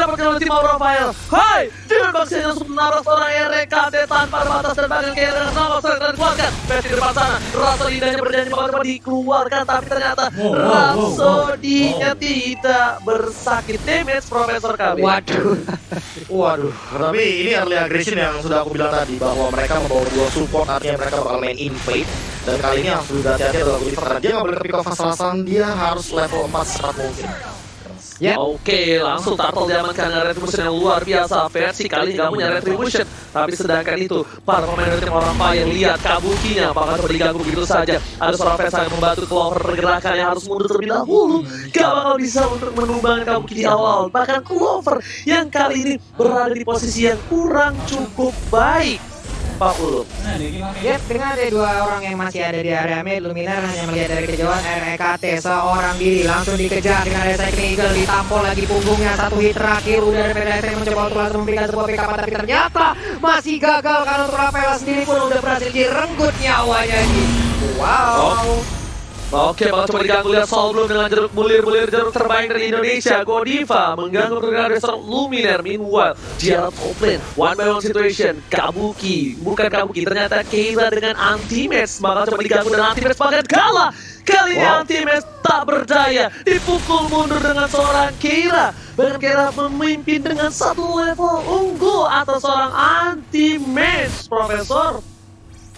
didapatkan oleh tim Aura Fire. Hai, dengan Baxi langsung menabrak seorang RKT tanpa batas dan bahkan kayak dengan sama sekali dikeluarkan. Versi di depan sana, Rhapsody-nya berjanji bakal dikeluarkan, tapi ternyata Rhapsody-nya tidak bersakit damage Profesor KB. Waduh, tapi ini early aggression yang sudah aku bilang tadi, bahwa mereka membawa dua support, artinya mereka bakal main invade. Dan kali ini yang sudah hati-hati adalah Gulliver, karena dia nggak boleh ke pick off asal-asalan, dia harus level 4 secepat mungkin. Oke, langsung Turtle diamankan dengan Retribution yang luar biasa. Versi kali ini gak punya Retribution, tapi sedangkan itu para pemain dari tim Aura Fire lihat Kabukinya bakal coba diganggu begitu saja. Ada seorang Versa yang membantu Clover pergerakan yang harus mundur terlebih dahulu. Gak bakal bisa untuk menumbangkan Kabuki di awal. Bahkan Clover yang kali ini berada di posisi yang kurang cukup baik. Pak Ulu. Dengan ada dua orang yang masih ada di area mid, Luminar hanya melihat dari kejauhan RKT seorang diri langsung dikejar dengan Recycling Eagle, ditampol lagi punggungnya, satu hit terakhir udah dari PDFT mencoba untuk langsung memberikan sebuah pick up, tapi ternyata masih gagal karena untuk Rafaela sendiri pun udah berhasil direnggut nyawanya nih. Wow. Oke, bakal coba diganggu lihat Soul Bloom dengan jeruk bulir jeruk terbaik dari Indonesia. Godiva mengganggu pergerakan dari seorang Luminar. Meanwhile, Gerald top lane, one by one situation. Kabuki, bukan Kabuki, ternyata Keira dengan anti-match. Bakal coba diganggu dan anti-match bahkan kalah. Kali ini anti-match tak berdaya, dipukul mundur dengan seorang Keira. Bahkan Keira memimpin dengan satu level unggul atas seorang anti-match, Profesor.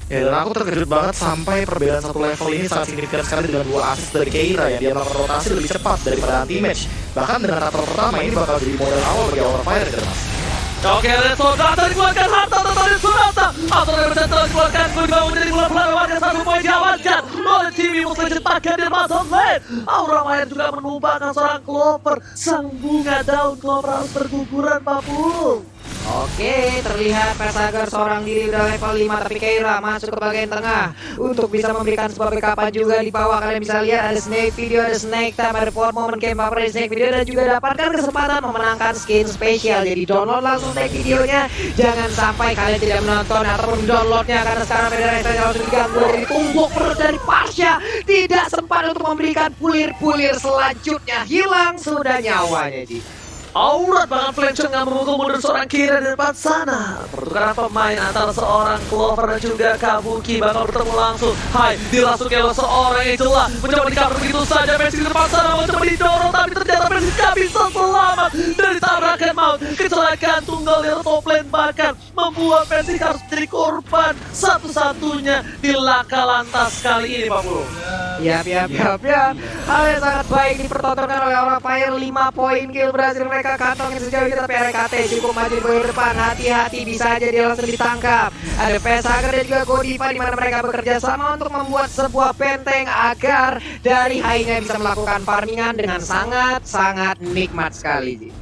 Ya, dan aku terkejut banget sampai perbedaan satu level ini sangat signifikan sekali dengan dua assist dari Keira yang dia melakukan rotasi lebih cepat daripada anti-match. Bahkan dengan rata pertama ini bakal jadi modal awal bagi Aura Fire ke depan. Oke, Reso datang dikeluarkan, harta tertarik Sunata. Atau dari berjata dikeluarkan, Godiva menjadi bola pelan warga satu poin diamankan oleh tim Imus Legend pakai di Amazon Lane. Aura Fire juga menumpahkan seorang Clover. Sang bunga daun Clover harus berguguran, Pak Pul. Oke, terlihat Persager seorang diri udah level 5, tapi Keira masuk ke bagian tengah untuk bisa memberikan sebuah backup juga di bawah. Kalian bisa lihat ada Snake Video, ada Snake Time, ada report moment game favorit Snake Video, dan juga dapatkan kesempatan memenangkan skin spesial. Jadi download langsung Snake Videonya, jangan sampai kalian tidak menonton ataupun downloadnya, karena sekarang Federasi langsung diganggu dari tumbuk perut dari Pasha. Tidak sempat untuk memberikan pulir-pulir selanjutnya, hilang sudah nyawanya di. Aurat bahkan Fletcher nggak memukul mundur seorang Keira di depan sana. Pertukaran pemain antara seorang Clover dan juga Kabuki bakal bertemu langsung. Hai, dirasuki oleh seorang Angela. Mencoba di-cover begitu saja. Messi di depan sana mencoba didorong, tapi ternyata Messi nggak bisa selamat dari tabrakan maut. Kecelakaan tunggal di top lane bahkan membuat Messi harus menjadi korban satu-satunya di laka lantas kali ini, Pak Pulu. Yap. Hal yang sangat baik dipertontonkan oleh Aura Fire. 5 poin kill berhasil mereka kantongin sejauh ini, tapi RKT cukup maju di bagian depan. Hati-hati, bisa aja dia langsung ditangkap. Ada Persager dan juga Godiva di mana mereka bekerja sama untuk membuat sebuah benteng agar dari Hai-nya bisa melakukan farmingan dengan sangat nikmat sekali.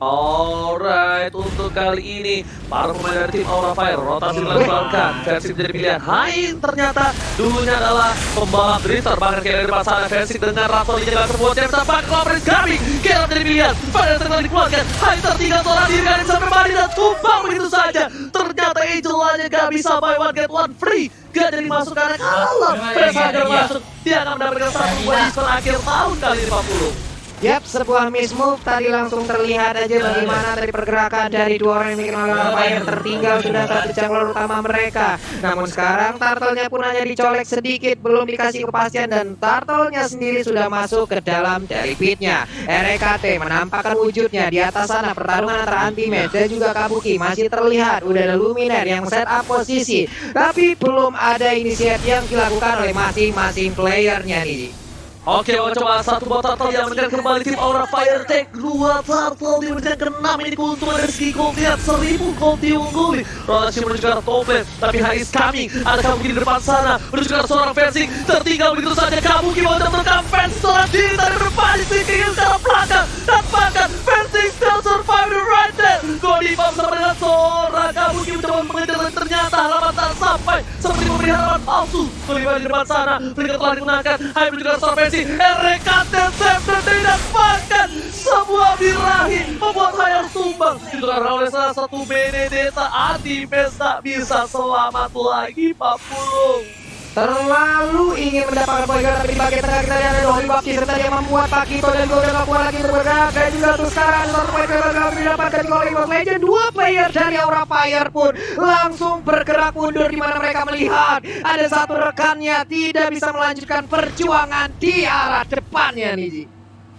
Alright, untuk kali ini para pemain dari tim Aura Fire rotasi dilakukan. Versi menjadi pilihan. Hai, ternyata dulunya adalah pembalap drifter. Bahkan kayak dari depan sana Versi dengan Rhapsody jalan sebuah jam sampai Cloveris Gami. Kira menjadi pilihan. Pada terkali dikeluarkan. Hai, tertinggal seorang diri kan sampai mari dan tumbang begitu saja. Ternyata Angel-nya gak bisa buy one get one free. Gak jadi masuk karena kalah. Persager masuk. Dia akan mendapatkan satu buah diskon akhir tahun kali ini 40. Yap, sebuah miss move tadi langsung terlihat aja bagaimana dari pergerakan dari dua orang yang bikin Aura Fire tertinggal sudah satu jungler utama mereka. Namun sekarang Turtle-nya pun hanya dicolek sedikit, belum dikasih kepastian, dan Turtle-nya sendiri sudah masuk ke dalam dari pitnya. RKT menampakkan wujudnya di atas sana. Pertarungan antara Anti-Match dan juga Kabuki masih terlihat. Udah ada Luminar yang set up posisi, tapi belum ada inisiatif yang dilakukan oleh masing-masing playernya nih. Oke, mau coba satu buat Turtle yang menang kembali tim Aura Fire Tech. 2 Turtle di menang ke-6. Ini keuntungan dari segi gold. Lihat 1000 gold diungguli. Rotasi menuju ke arah top lane, tapi Hai is coming. Ada Kabuki di depan sana menuju ke arah seorang Versing. Tertinggal begitu saja. Kabuki mau menekan fans seorang diri dari depan di sini ke arah belakang, dan bahkan Versing still survive the right there. Godiva bersama dengan seorang Kabuki mencoba mengejar, dan ternyata halaman tak sampai seperti memberi halaman palsu. Godiva di depan sana, mereka telah digunakan. Hai menuju ke arah seorang Versing. RKT save dan tidak bahkan sebuah birahi membuat Hai harus tumbang. Itu karena oleh salah satu Benedetta. Anti-Match tak bisa selamat lagi, Pak Pulung. terlalu ingin mendapatkan poin tapi di bagian tengah kita lihat ada Dolly Bakti serta dia membuat Pakito dan Golden gak kuat lagi untuk bergerak. Dan juga tuh sekarang ada satu poin gagal didapatkan oleh League of Legends. Dua player dari Aura Fire pun langsung bergerak mundur di mana mereka melihat ada satu rekannya tidak bisa melanjutkan perjuangan di arah depannya nih Ji.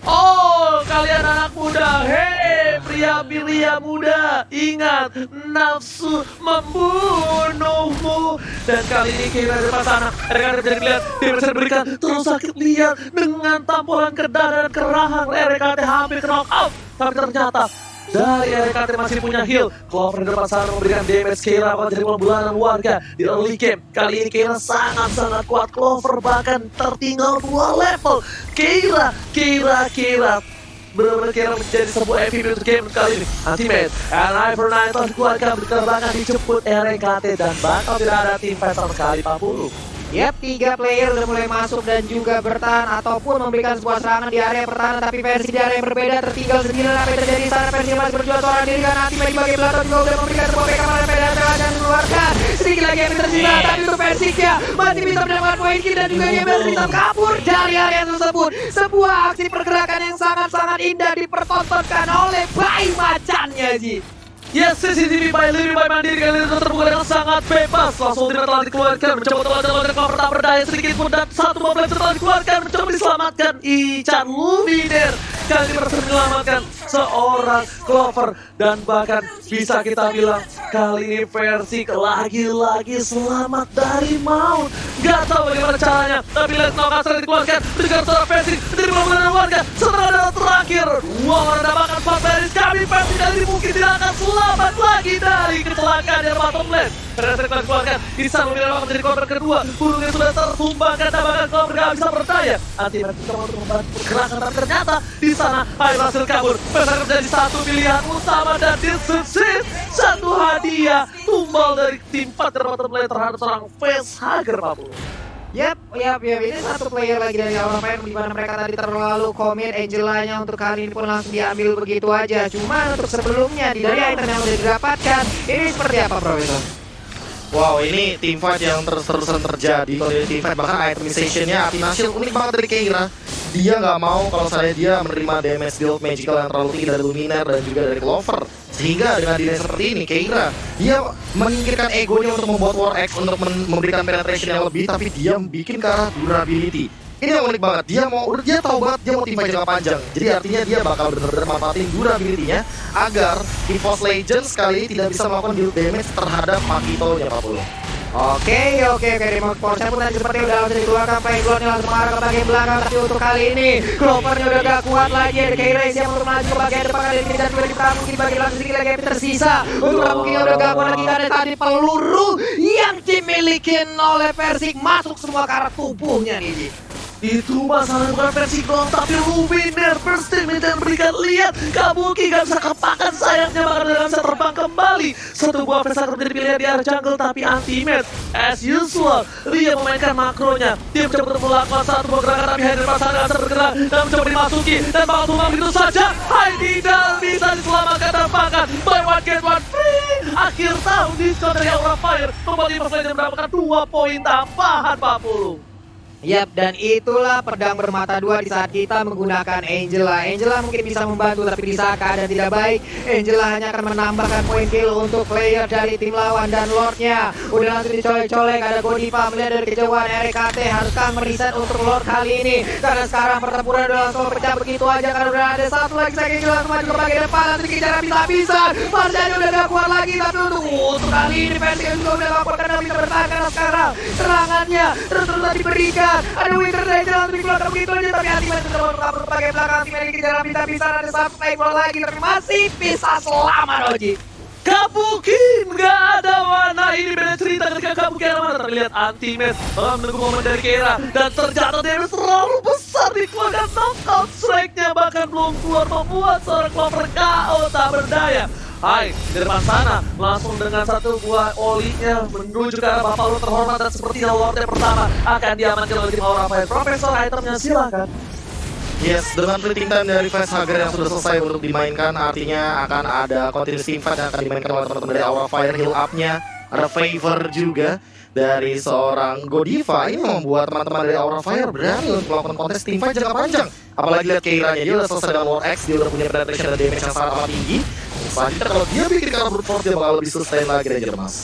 Oh, kalian anak muda, hei pria-pria muda, ingat nafsu membunuhmu. Dan kali ini Keira di depan sana, Erika bisa dilihat, dia bisa diberikan terus sakit lihat dengan tampolan ke dada dan kerahang. Erika hampir knock out, tapi ternyata dari RKT masih punya heal. Clover di depan sana memberikan damage Keira pada jadi bulanan warga di early game. Kali ini Keira sangat-sangat kuat. Clover bahkan tertinggal 2 level. Keira benar-benar Keira menjadi sebuah MVP untuk game kali ini. Ultimate and Iver9 telah dikeluarkan berterbangan dijemput RKT dan bakal tidak ada tim fight sama sekali 40. Yap, 3 player udah mulai masuk dan juga bertahan ataupun memberikan sebuah serangan di area pertahanan, tapi versi di area yang berbeda tertinggal sendirian. Apa yang terjadi di sana? Versi masih berjuang seorang diri kan nanti di bagian belakang juga udah memberikan sebuah backup pada PDA dan mengeluarkan sedikit lagi yang tersisa, tapi untuk Versiknya masih bisa mendapatkan poin kill dan juga dia masih bisa kabur dari area tersebut. Sebuah aksi pergerakan yang sangat-sangat indah dipertontonkan oleh bayi macannya Ji. Yes, CCTV by Libby by Mandiri kali ini terbuka dengan sangat bebas. Langsung tidak telah dikeluarkan, mencoba telah Clover tak berdaya sedikit pun dan satu bomb telah dikeluarkan, mencoba diselamatkan Ican Luminer. Kali ini berhasil menyelamatkan seorang Clover dan bahkan bisa kita bilang kali ini Versik lagi-lagi selamat dari maut. Gak tahu bagaimana caranya, tapi lihat Noka sering dikeluarkan, juga seorang Versik dari bangunan warga. Setelah adalah terakhir, wow, mendapatkan 4 baris kami Versik kali ini mungkin tidak akan selamat lagi dari kecelakaan yang bottom lane. Versik telah dikeluarkan, bisa memilih menjadi Clover kedua. Burungnya sudah tertumbangkan dan bahkan Clover gak bisa berdaya. Anti-Versik coba untuk membantu pergerakan, tapi ternyata di sana Hai berhasil kabur. Versik menjadi satu pilihan utama dan disukses satu hadiah tumbal dari tim 4 dari bottom lane terhadap seorang Facehugger Papu. Yap, ini satu player lagi dari Aura Fire di mana mereka tadi terlalu komit. Angelanya untuk kali ini pun langsung diambil begitu aja. Cuma untuk sebelumnya dari item yang sudah didapatkan, ini seperti apa Profesor? Wow, ini team fight yang terus-terusan terjadi. Kalau dari team fight bahkan itemization-nya Atinasil unik banget dari Keira. Dia nggak mau kalau saya dia menerima damage deal magical yang terlalu tinggi dari Luminaire dan juga dari Clover. Sehingga dengan diri seperti ini, Keira dia menyingkirkan egonya untuk membuat War X untuk memberikan penetration yang lebih, tapi dia bikin ke arah durability. Ini yang unik banget, dia tahu banget dia mau tim fight jangka panjang. Jadi artinya dia bakal benar-benar manfaatin durability-nya agar EVOS Legends kali ini tidak bisa melakukan deal damage terhadap Pakito-nya 40. Oke, remote force pun tadi seperti udah langsung dikeluarkan. Playgroundnya langsung mengarah ke bagian belakang, tapi untuk kali ini Clovernya udah gak kuat lagi. Ada Keira yang untuk melaju ke bagian depan kali ini dan juga di Pramuki di bagian langsung sedikit lagi yang tersisa. Untuk Pramuki yang udah gak kuat lagi karena tadi peluru yang dimiliki oleh Versik masuk semua ke arah tubuhnya nih. Itu masalah bukan versi doang, tapi Luminaire berstatement dan berikan lihat Kabuki gak bisa kepakan sayangnya bahkan tidak bisa terbang kembali. Satu buah Facehugger menjadi pilihan di arah jungle tapi anti-match. As usual, dia memainkan makronya. Dia mencoba untuk melakukan satu buah gerakan tapi Hydra pasangan gak bisa bergerak dan mencoba dimasuki dan bakal tumbang begitu saja. Hai tidak bisa diselamatkan dan bahkan buy one get one free. Akhir tahun diskon dari Aura Fire membuat EVOS Legends mendapatkan 2 poin tambahan 40. Yap, dan itulah pedang bermata dua di saat kita menggunakan Angela. Angela mungkin bisa membantu, tapi di saat keadaan tidak baik, Angela hanya akan menambahkan poin kill untuk player dari tim lawan. Dan Lordnya udah langsung dicolek-colek. Ada Godiva melihat dari kejauhan RKT. Haruskah mereset untuk Lord kali ini? Karena sekarang pertempuran udah langsung pecah begitu aja. Karena udah ada satu lagi saya Angela maju ke bagian depan. Nanti dikejar bisa-bisa. Marjanya udah gak kuat lagi, tapi untuk kali ini Versik juga udah gak kuat karena bisa bertahan. Karena sekarang serangannya terus-terusan diberikan. Ada Winter Danger langsung dikeluarkan begitu aja, tapi Anti-Match sudah mau kabur bagian belakang. Anti-Match dikejar bisa-bisa, ada satu playboy lagi, tapi masih bisa selamat Oji. Kabuki nggak ada warna. Ini beda cerita ketika Kabuki ada mana. Terlihat Anti-Match menunggu momen dari Keira dan terjatuh damage terlalu besar dikeluarkan knockout strike-nya bahkan belum keluar membuat seorang Clover KO tak berdaya. Hai, di depan sana langsung dengan satu buah olinya menuju ke arah Bapak Lu terhormat dan sepertinya Lordnya pertama akan diamankan oleh tim Aura Fire. Profesor itemnya silakan. Yes, dengan fleeting time dari Facehugger yang sudah selesai untuk dimainkan, artinya akan ada continuous team fight yang akan dimainkan oleh teman-teman dari Aura Fire. Heal up-nya ada favor juga dari seorang Godiva. Ini membuat teman-teman dari Aura Fire berani untuk melakukan kontes teamfight jangka panjang. Apalagi lihat Keira-nya, dia udah selesai dengan War X, dia udah punya penetration dan damage yang sangat amat tinggi. Selanjutnya kalau dia bikin karena brute force, dia bakal lebih sustain lagi Ranger Mas.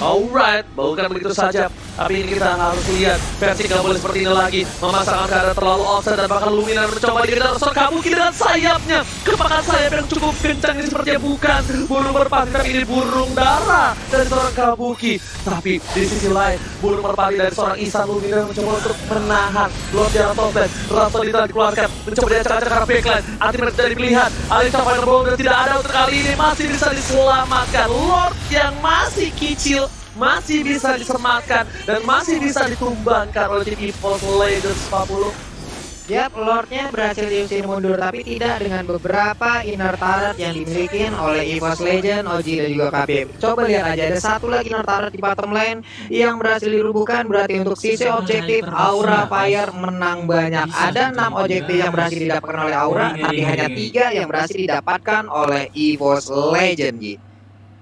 Alright, bukan begitu saja. Tapi ini kita harus lihat versi nggak boleh seperti ini lagi. Memasangkan keadaan terlalu offset dan bahkan Lumina mencoba dikejar Son Kabuki dengan sayapnya. Kepakan sayap yang cukup kencang ini sepertinya bukan burung merpati, tapi ini burung dara dari seorang Kabuki. Tapi di sisi lain, burung merpati dari seorang Ihsan Lumina mencoba untuk menahan Lord Jara Toplet. Rhapsody telah dikeluarkan, mencoba diacak-acak karena backline. Ultimate dari pilihan, Alisha Fireball dan tidak ada untuk kali ini masih bisa diselamatkan. Lord yang masih kecil masih bisa disematkan dan masih bisa ditumbangkan oleh tim EVOS Legends 40. Yap, Lordnya berhasil diusir mundur, tapi tidak dengan beberapa inner turret yang dimiliki oleh EVOS Legend, OG dan juga KB. Coba lihat aja, ada satu lagi inner turret di bottom lane yang berhasil dirubuhkan. Berarti untuk sisi objektif Aura Fire menang banyak. Ada 6 objektif yang berhasil didapatkan oleh Aura, tapi hanya 3 yang berhasil didapatkan oleh EVOS Legend.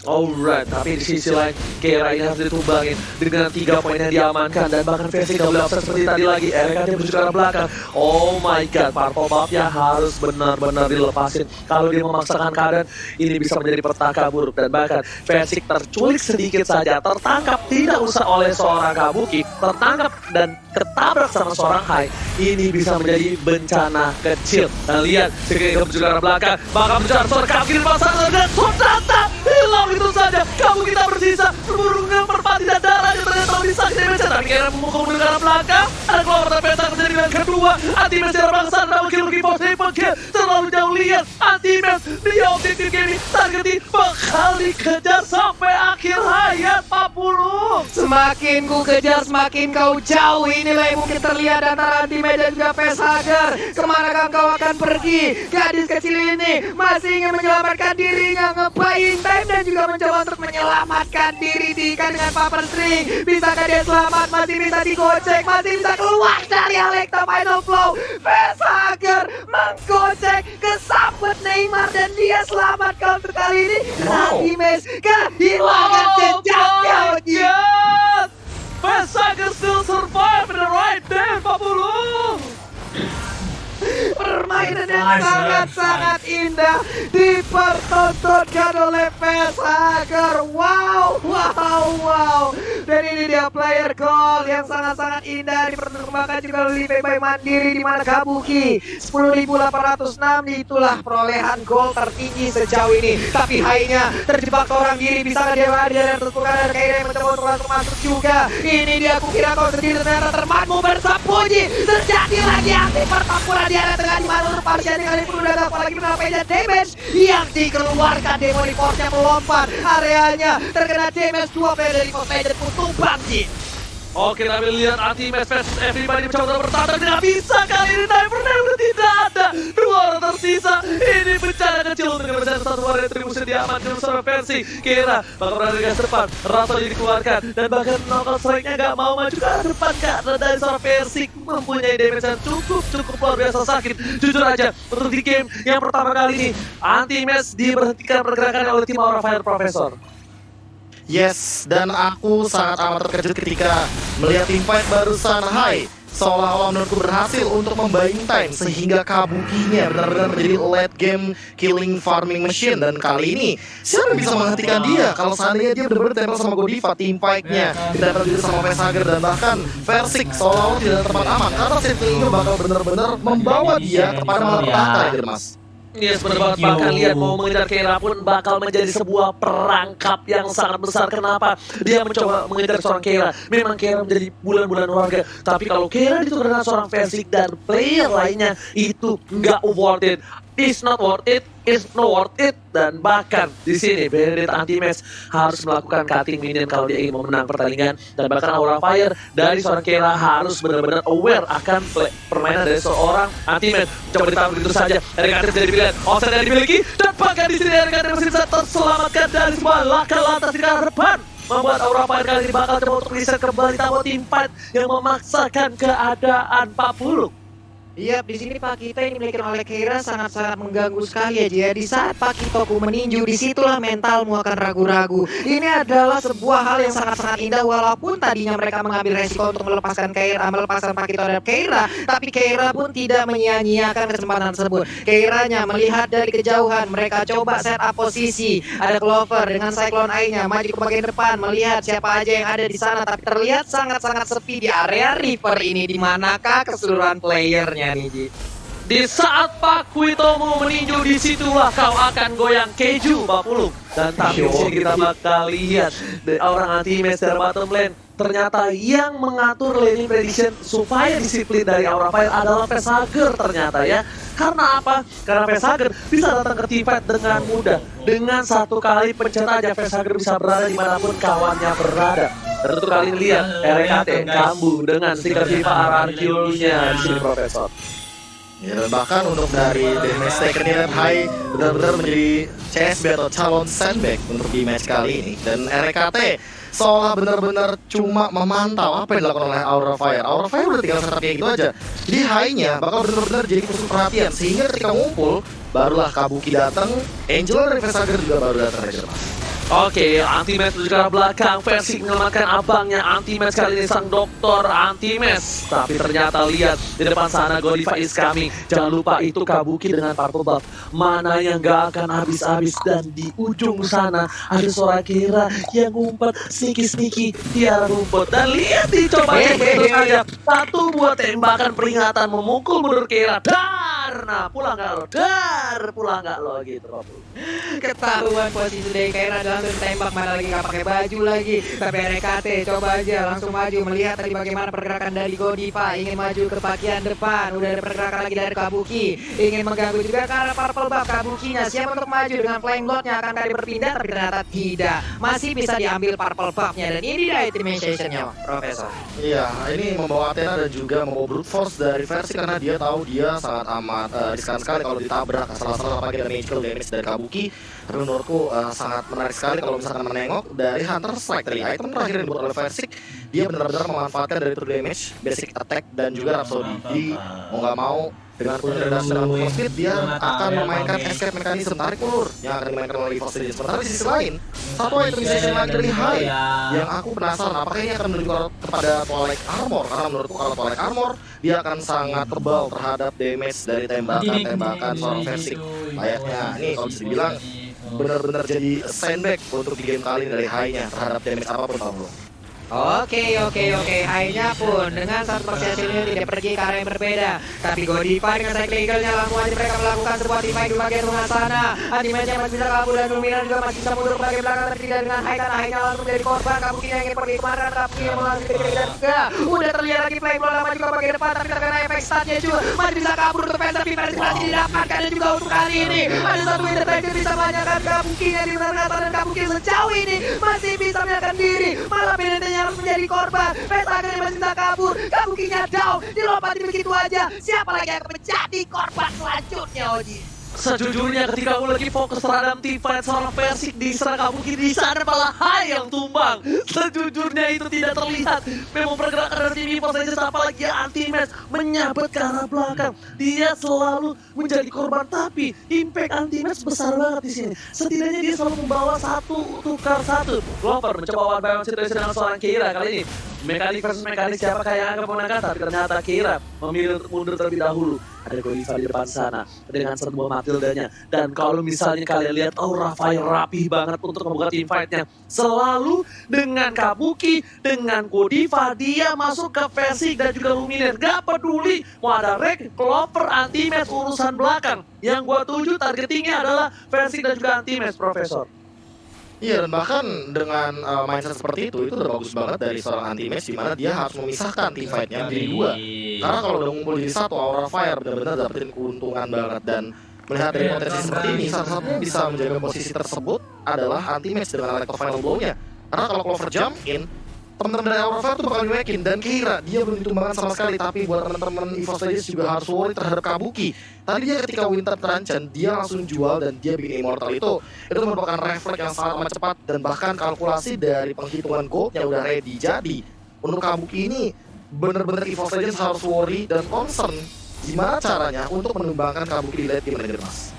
Alright, tapi di sisi lain Keira ini harus ditumbangin dengan 3 poin yang diamankan dan bahkan versi nggak boleh offset seperti tadi lagi. RK dia menuju ke arah belakang. Oh my god, purple buff-nya harus benar-benar dilepasin. Kalau dia memaksakan keadaan, ini bisa menjadi petaka buruk dan bahkan versi terculik sedikit saja, tertangkap tidak usah oleh seorang Kabuki, tertangkap dan ketabrak sama seorang Hai. Ini bisa menjadi bencana kecil. Dan lihat, Keira menuju ke arah belakang, bakal mencari seorang Kabuki di pasangan dan Sodata hilang itu saja. Kamu kita bersisa burungnya merpati dan darahnya ternyata bisa damage. Tapi Keira memukul ke arah belakang. Ada keluar dari peta terjadi dengan kedua. Anti-match secara bangsa double kill lagi force kill. Terlalu jauh lihat anti-match dia objektif game ini targetin bakal dikejar sampai akhir hayat 40. Semakin ku kejar semakin kau jauh. Inilah yang mungkin terlihat antara anti-match dan juga Facehugger. Kemanakah kau akan pergi? Gadis kecil ini masih ingin menyelamatkan dirinya, nge-buying time dan juga mencoba untuk menyelamatkan diri dengan paper string. Bisakah dia selamat? Masih bisa digocek, masih bisa keluar dari Alecta Final Flow. Facehugger menggocek, kesambet Neymar dan dia selamat counter kali ini. Anti-match kehilangan jejaknya lagi. Facehugger still survive in the right there 40. Permainan yang sangat-sangat indah dipertontonkan oleh Facehugger. Wow. Dan ini dia player goal yang sangat-sangat indah diperkembangkan juga oleh PB Mandiri, di mana Kabuki 10.806 itulah perolehan gol tertinggi sejauh ini. Tapi Hai-nya terjebak seorang diri, bisa dia dan tertukar dan Keira yang mencoba untuk langsung masuk juga. Ini dia, aku kira kau sendiri ternyata temanmu bersembunyi. Terjadi lagi anti pertempuran di area tengah, di mana untuk Parsian kali pun udah dapat lagi menambahkan damage yang dikeluarkan. Demon Force-nya melompat, areanya terkena damage. 2 player dari EVOS Legends pun tumbang. Oke, tapi lihat anti-match versus everybody mencoba bertahan, tidak bisa kali ini. Diver udah tidak ada, 2 orang tersisa. Ini bencana kecil dengan bencana satu warna retribusi diamankan seorang versi. Keira bakal berada di garis depan, Rhapsody dikeluarkan dan bahkan Knockout Strike-nya gak mau maju ke arah depan karena dari seorang versi mempunyai damage yang cukup luar biasa sakit. Jujur aja, untuk di game yang pertama kali ini anti-match diberhentikan pergerakan oleh tim Aura Fire Professor. Yes, dan aku sangat amat terkejut ketika melihat tim fight barusan Hai seolah-olah menurutku berhasil untuk membuying time sehingga Kabukinya benar-benar menjadi late game killing farming machine. Dan kali ini siapa yang bisa menghentikan dia kalau seandainya dia benar-benar tempel sama Godiva, tim fight-nya ditempel juga sama Facehugger dan bahkan Versik seolah-olah tidak tempat aman karena setting ini bakal benar-benar membawa dia kepada malapetaka ya Mas. Yes, benar banget. Bahkan lihat mau mengejar Keira pun bakal menjadi sebuah perangkap yang sangat besar. Kenapa? Dia mencoba mengejar seorang Keira. Memang Keira menjadi bulan-bulan warga. Tapi kalau Keira ditukar dengan seorang Versik dan player lainnya, itu nggak worth it. It's not worth it, it's not worth it. Dan bahkan di sini Benedict Anti-Match harus melakukan cutting minion kalau dia ingin menang pertandingan. Dan bahkan Aura Fire dari seorang Keira harus benar-benar aware akan permainan dari seorang Anti-Match. Coba ditahan begitu saja. RKT jadi pilihan, offset yang dimiliki. Dan bahkan di sini RKT masih bisa terselamatkan dari sebuah laka lantas di arah depan. Membuat Aura Fire kali ini bakal coba untuk reset kembali tamu tim fight yang memaksakan keadaan 40. Iya, di sini Pakito ini dimiliki oleh Keira sangat-sangat mengganggu sekali aja ya. Di saat Pakitoku meninju, disitulah mentalmu akan ragu-ragu. Ini adalah sebuah hal yang sangat-sangat indah walaupun tadinya mereka mengambil resiko untuk melepaskan Pakito dan Keira, tapi Keira pun tidak menyia-nyiakan kesempatan tersebut. Keiranya melihat dari kejauhan, mereka coba set up posisi. Ada Clover dengan Cyclone Eye-nya maju ke bagian depan, melihat siapa aja yang ada di sana, tapi terlihat sangat-sangat sepi di area River ini. Di manakah keseluruhan playernya? Di saat Pak Kuitomo meninju, disitulah kau akan goyang keju, Pak Pulung. Dan tapi di sini kita bakal lihat orang anti-match dari bottom lane. Ternyata yang mengatur laning prediction supaya disiplin dari Aura Fire adalah Vesager ternyata ya. Karena apa? Karena Vesager bisa datang ke teamfight dengan mudah. Dengan satu kali pencet aja Vesager bisa berada dimanapun kawannya berada. Dan untuk kali ini lihat RKT kambuh dengan stiker FIFA Ararkiulnya di sini Profesor. Ya, dan bahkan untuk dari damage taken ini High benar-benar menjadi CSB atau calon sandbag untuk di match kali ini. Dan RKT seolah benar-benar cuma memantau apa yang dilakukan oleh Aura Fire. Aura Fire udah tinggal setup kayak gitu aja. Jadi High-nya bakal benar-benar jadi pusat perhatian. Sehingga ketika ngumpul, barulah Kabuki datang, Angel dari Vesager juga baru datang aja mas. Oke, Anti-Match menuju ke arah belakang. Versik menyelamatkan abangnya Anti-Match kali ini sang dokter Anti-Match. Tapi ternyata lihat di depan sana Godiva is coming. Jangan lupa itu Kabuki dengan purple buff. Mana yang gak akan habis-habis. Dan di ujung sana ada suara Keira yang ngumpet sneaky di arah rumput. Dan lihat dicoba begitu saja. Satu buah tembakan peringatan memukul mundur Keira. Dar! Nah, pulang gak lo? Dar! Pulang gak lo gitu. Ketahuan posisi dari Keira langsung tembak, mana lagi nggak pakai baju lagi. Tapi RKT coba aja langsung maju, melihat tadi bagaimana pergerakan dari Godiva, ingin maju ke bagian depan. Udah ada pergerakan lagi dari Kabuki, ingin mengganggu juga karena purple buff. Kabukinya siap untuk maju dengan Flame Blood-nya, akan kali berpindah tapi ternyata tidak, masih bisa diambil purple buff-nya. Dan ini dia itemization-nya Profesor. Iya, ini membawa Athena dan juga membawa brute force dari versi karena dia tahu dia sangat amat riskan sekali kalau ditabrak. Salah-salah pakai magical damage dari Kabuki. Tapi menurutku sangat menarik sekali kalau misalkan menengok dari Hunter Strike dari item terakhir yang dibuat oleh Versik. Dia benar-benar memanfaatkan dari true damage, basic attack dan juga Rhapsody. Jadi mau nggak mau dengan punya reduction dan full speed dia akan memainkan escape mechanism tarik ulur yang akan dimainkan oleh Evil Stage. Sementara di sisi lain satu itemization lagi dari High yang aku penasaran apakah ini akan menuju kepada Twilight Armor, karena menurutku kalau Twilight Armor dia akan sangat tebal terhadap damage dari tembakan seorang Versik. Layaknya ini kalau bisa dibilang benar-benar jadi sandbag untuk di game kali ini dari High-nya terhadap damage apapun Pablo. Oke, High-nya pun dengan satu hasilnya tidak pergi ke arah yang berbeda. Tapi Godiva dengan cycling eagle-nya langsung aja mereka melakukan sebuah divide di bagian tengah sana. Anti-match masih bisa kabur dan Lumina juga masih bisa mundur ke bagian belakang, tapi tidak dengan High, karena High-nya langsung menjadi korban. Kabuki yang ingin pergi kemana, Kabuki yang melalui kejar juga. Udah terlihat lagi play bola maju ke bagian depan, tapi terkena efek stunnya juga. Masih bisa kabur untuk fans, tapi versi masih didapatkan. Dan juga untuk kali ini ada satu intervention bisa menyalakan Kabuki-nya di tengah dan Kabuki sejauh ini masih bisa menyalakan diri. Malah penetenya harus menjadi korban. Vesager yang masih bisa kabur, Kabukinya down, dilompati begitu aja. Siapa lagi yang akan menjadi korban selanjutnya, Oji? Sejujurnya ketika aku lagi fokus terhadap teamfight seorang Versik diserang Kabuki, di sana malah High yang tumbang. Sejujurnya itu tidak terlihat. Memang pergerakan dari tim Evil Stage apalagi Anti-Match menyabet ke arah belakang. Dia selalu menjadi korban, tapi impact Anti-Match besar banget di sini. Setidaknya dia selalu membawa satu tukar satu. Clover mencoba one by one situation dengan seorang Keira kali ini. Mekanik versus mekanik, siapakah yang akan memenangkan? Tapi ternyata Keira memilih untuk mundur terlebih dahulu. Ada Godiva di depan sana dengan sebuah Matildanya. Dan kalau misalnya kalian lihat Aura Fire rapih banget untuk membuka teamfight-nya. Selalu dengan Kabuki, dengan Godiva, dia masuk ke Versik dan juga Lumineer. Gak peduli mau ada Rek, Clover, Anti-Match, urusan belakang. Yang gua tuju targetingnya adalah Versik dan juga Anti-Match, Profesor. Iya, dan bahkan dengan mindset seperti itu udah bagus banget dari seorang Anti-Match di mana dia harus memisahkan teamfight-nya menjadi dua. Karena kalau udah ngumpul jadi satu, Aura Fire benar-benar dapetin keuntungan banget. Dan melihat dari potensi seperti ini, satu-satunya bisa menjaga posisi tersebut adalah Anti-Match dengan Electro Final Blow-nya. Karena kalau Clover jump in, teman-teman dari Aura Fire tuh bakal nyuekin. Dan Keira, dia belum ditumbangkan sama sekali. Tapi buat teman-teman Evil Stages juga harus worry terhadap Kabuki. Tadi dia ketika Winter terancam, dia langsung jual dan dia bikin Immortal itu merupakan refleks yang sangat amat cepat. Dan bahkan kalkulasi dari penghitungan goldnya udah ready. Jadi untuk Kabuki ini bener-bener Evil Stages harus worry dan concern gimana caranya untuk menumbangkan Kabuki di late game ini, Mas.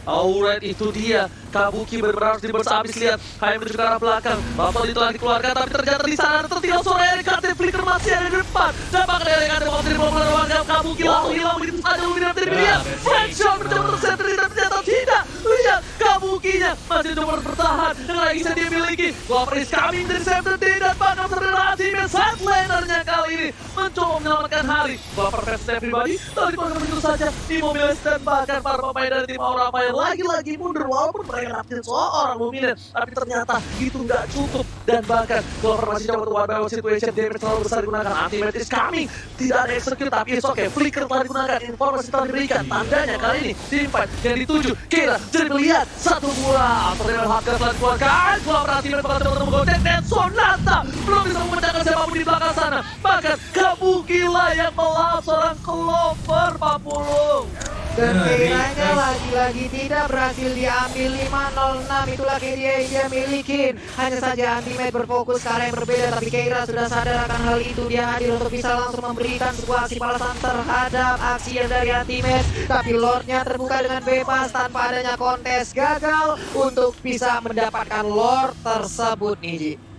Alright, itu dia. Kabuki benar-benar harus diburst abis. Lihat, kayak menuju ke arah belakang. Bapak itu lagi dikeluarkan, tapi ternyata di sana tertinggal suara RKT. Flicker masih ada di depan. Dapat RKT mau dari bawah warga. Kabuki langsung hilang begitu saja. Luminar dari lihat. French shot mencoba tercenter, tapi ternyata tidak. Lihat, Kabukinya masih coba bertahan. Yang lagi bisa dia miliki. Glover is coming dari center dan bahkan terdengar Ultimate Sidelandernya kali ini mencoba menyelamatkan hari. Glover versus everybody. Tadi bahkan begitu saja Immobiles dan bahkan para pemain dari tim Aura Fire lagi-lagi mundur walaupun mereka dapetin seorang Luminar, tapi ternyata itu nggak cukup dan bahkan Glover masih coba untuk one by one situation. Damage terlalu besar digunakan. Ultimate is coming, tidak ada execute tapi it's okay. Flicker telah digunakan, informasi telah diberikan. Tandanya kali ini teamfight yang dituju Kira jadi melihat satu bola. Ternyata Hacker telah dikeluarkan. Glover Ultimate bakal coba untuk menggocek dan Sonata belum bisa memecahkan siapapun di belakang sana. Bahkan Kabuki lah yang melawan seorang Glover 40. Dan kiranya lagi-lagi tidak berhasil diambil 506. Itulah dia yang dia milikin. Hanya saja Ultimate berfokus ke arah yang berbeda, tapi Keira sudah sadar akan hal itu. Dia hadir untuk bisa langsung memberikan sebuah aksi balasan terhadap aksi yang dari Ultimate. Tapi Lordnya terbuka dengan bebas tanpa adanya kontes. Gagal untuk bisa mendapatkan Lord tersebut, Niji.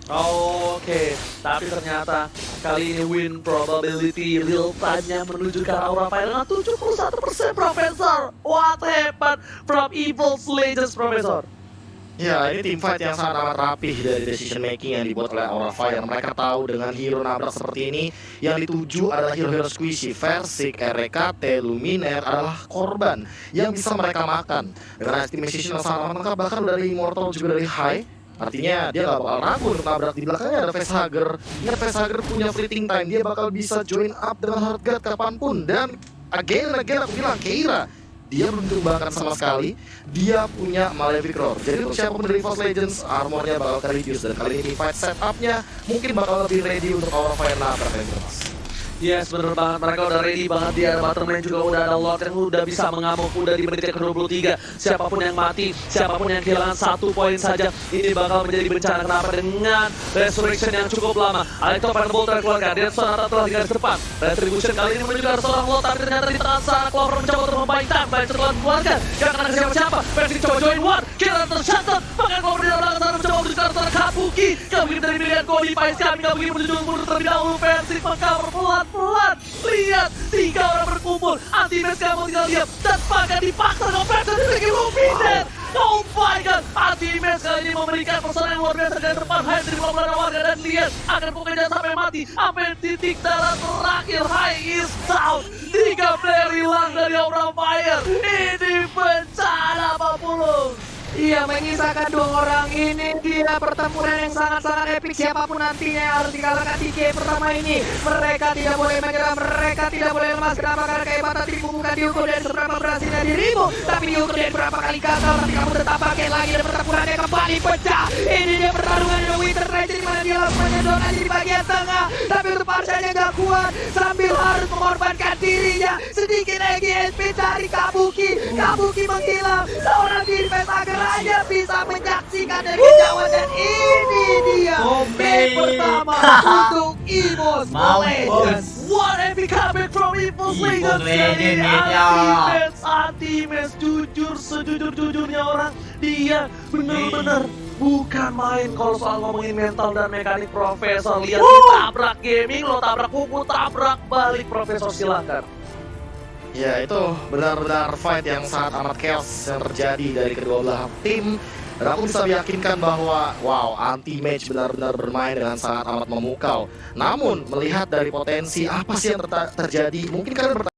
Oke, tapi ternyata kali ini win probability real time-nya menuju ke arah Aura Fire dengan 71%, Profesor. What happened from Evil Legends, Profesor? Ya, ini tim fight yang sangat amat rapih dari decision making yang dibuat oleh Aura Fire. Mereka tahu dengan hero nabrak seperti ini, yang dituju adalah hero-hero squishy. Versik, RKT, Luminaire adalah korban yang bisa mereka makan. Dengan estimation yang sangat lengkap, bahkan dari Immortal juga dari High. Artinya dia gak bakal ragu untuk nabrak. Di belakangnya ada Facehugger. Ingat Facehugger punya fleeting time. Dia bakal bisa join up dengan Heartguard kapanpun. Dan again and again aku bilang, Keira dia belum ditumbangkan sama sekali. Dia punya Malefic Roar. Jadi untuk siapapun dari Force Legends, armornya bakal ke-reduce. Dan kali ini fight setupnya mungkin bakal lebih ready untuk Aura Fire nabrak yang jelas. Yes, bener banget. Mereka udah ready banget. Di ada Butterman juga udah ada Lord yang udah bisa mengamuk. Udah di menit yang ke-23. Siapapun yang mati, siapapun yang kehilangan 1 poin saja, ini bakal menjadi bencana. Kenapa? Dengan resurrection yang cukup lama. Alekto Final Bolt terkeluarkan. Dan Sonata telah di garis depan. Retribution kali ini menuju ke arah seorang Lord. Tapi ternyata di tengah sana Clover mencoba untuk membaikkan. Baik setelah dikeluarkan. Gak kena siapa-siapa. Versi coba join one. Kira tercatat. Bahkan Clover di belakang sana mencoba untuk ke arah seorang Kabuki. Kabuki dari pilihan Cody Pais kami. Kabuki menuju mundur terlebih dahulu. Versi mengcover pelan-pelan. Lihat, 3 orang berkumpul. Ultimate kamu tinggal diam. Dan bahkan dipaksa dengan Versi dari Luminar. Oh my god, Ultimate kali ini memberikan persoalan yang luar biasa dari depan. High dari beberapa warga dan lihat akan pokoknya sampai mati. Sampai titik darah terakhir. High is down. 3 player hilang dari Aura Fire. Ini bencana 40. Iya, mengisahkan 2 orang ini dia pertempuran yang sangat-sangat epic. Siapapun nantinya yang harus dikalahkan di game pertama ini, mereka tidak boleh menyerah, mereka tidak boleh lemas. Kenapa? Karena kehebatan dirimu bukan diukur dari seberapa berhasilnya dirimu, tapi diukur dari berapa kali gagal. Tapi kamu tetap pakai lagi dan pertempurannya kembali pecah. Ini dia pertarungan dengan Winter Rage di mana dia lakukan donasi di bagian tengah, tapi untuk Parshanya gak kuat sambil harus mengorbankan dirinya. Sedikit lagi SP dari Kabuki. Kabuki menghilang, seorang diri Facehugger hanya bisa menyaksikan dari kejauhan. Dan ini dia game pertama untuk Evos Legends. What epic comeback from Evos Legends. Jadi Ultimate jujur sejujur-jujurnya orang, dia benar-benar bukan main kalau soal ngomongin mental dan mekanik. Profesor, lihat tabrak gaming, lo tabrak kuku, tabrak balik. Profesor, silakan. Ya, itu benar-benar fight yang sangat amat chaos yang terjadi dari kedua belah tim. Dan aku bisa meyakinkan bahwa wow, anti-match benar-benar bermain dengan sangat amat memukau. Namun melihat dari potensi apa sih yang terjadi, mungkin kalian bertanya